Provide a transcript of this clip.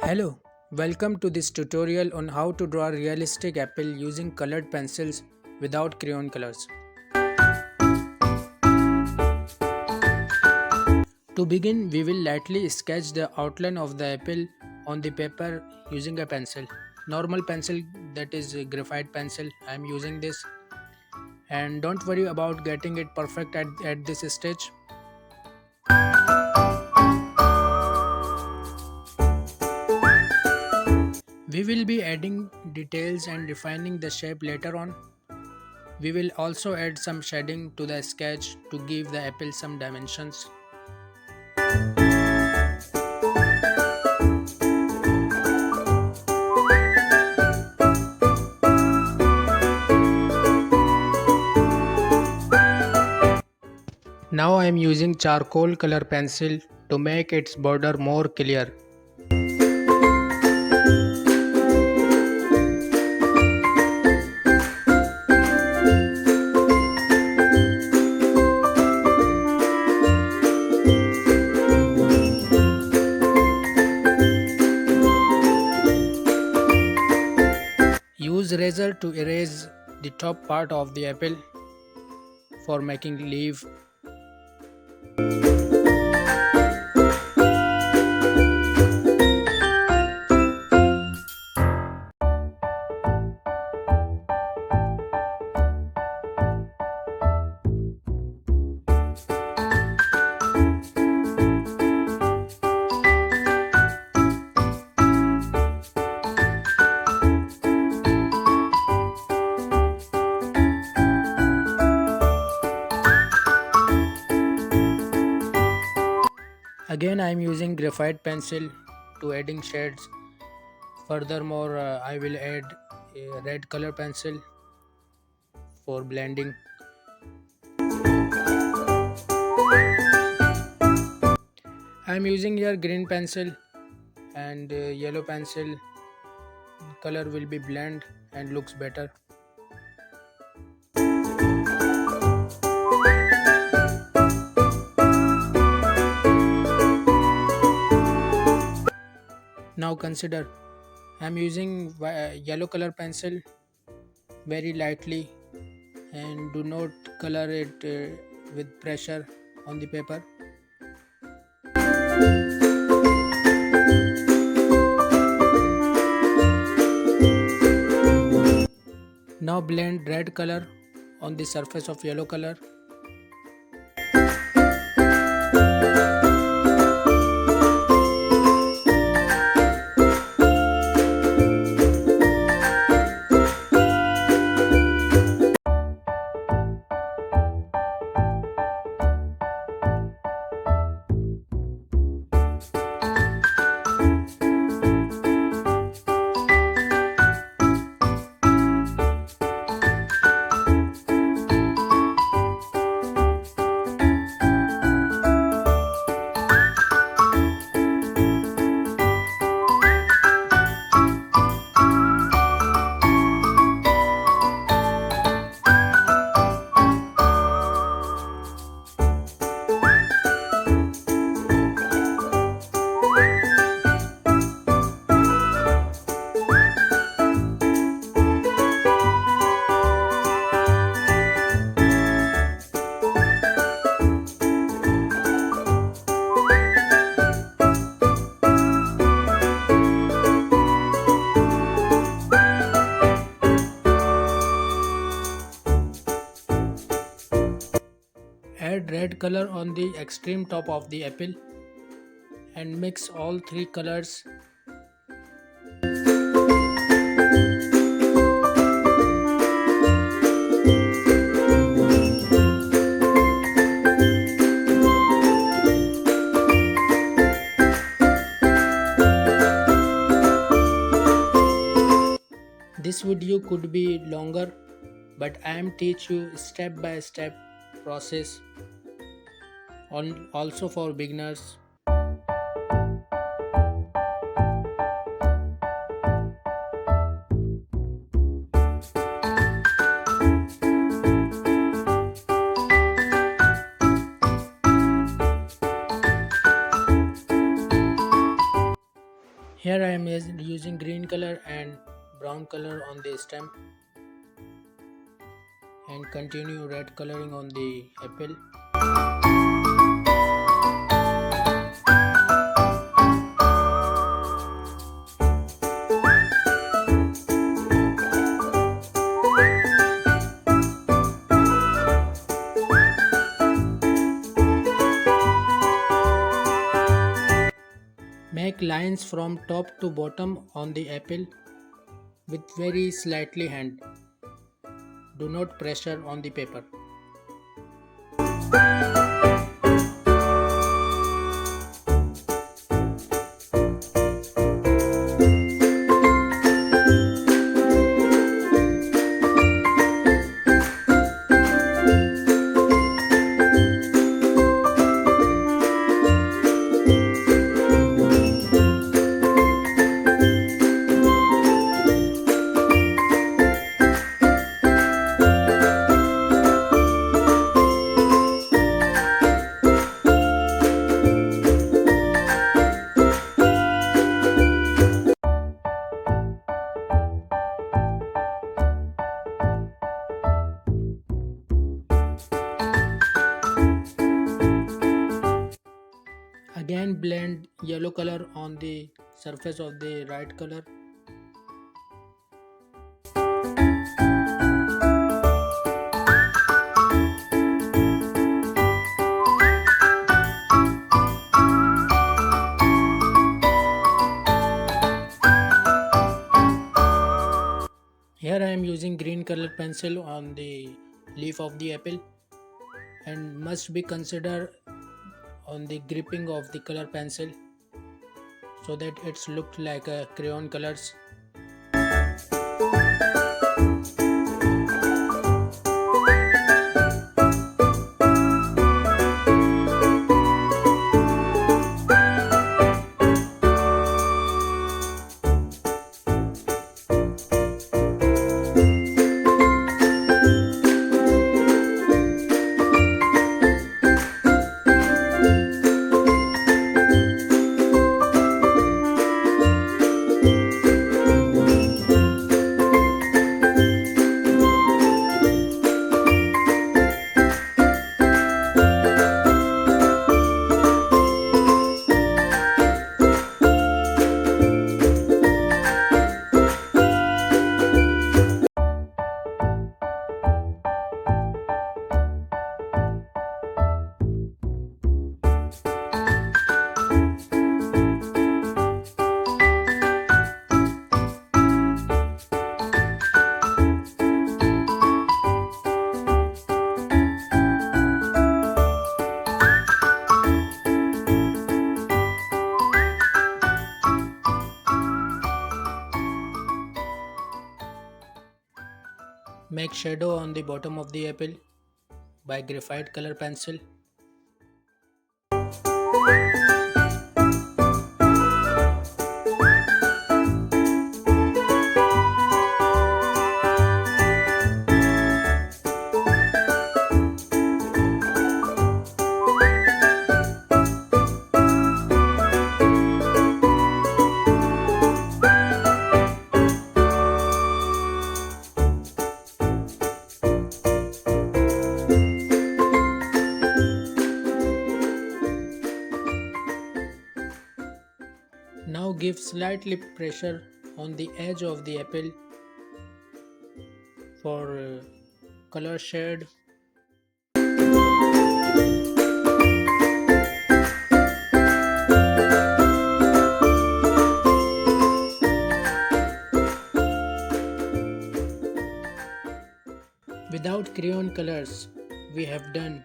Hello, welcome to this tutorial on how to draw a realistic apple using colored pencils without crayon colors. To begin, we will lightly sketch the outline of the apple on the paper using a pencil. Normal pencil, that is a graphite pencil, I am using this, and don't worry about getting it perfect at this stage. We will be adding details and refining the shape later on. We will also add some shading to the sketch to give the apple some dimensions. Now I am using charcoal color pencil to make its border more clear. Use razor to erase the top part of the apple for making leaf. Again I am using graphite pencil to adding shades. Furthermore, I will add a red color pencil for blending. I am using here green pencil and yellow pencil. Color will be blend and looks better. Now consider, I am using yellow color pencil very lightly and do not color it with pressure on the paper. Now blend red color on the surface of yellow color. Add red color on the extreme top of the apple and mix all three colors. This video could be longer, but I am teach you step by step process on also for beginners. Here I am using green color and brown color on the stem and continue red coloring on the apple. Make lines from top to bottom on the apple with very slightly hand. Do not pressure on the paper. Again blend yellow color on the surface of the right color. Here I am using green color pencil on the leaf of the apple and must be considered on the gripping of the color pencil so that it's looked like a crayon colors. Make shadow on the bottom of the apple by graphite color pencil. Now give slightly pressure on the edge of the apple for color shade. Without crayon colors, we have done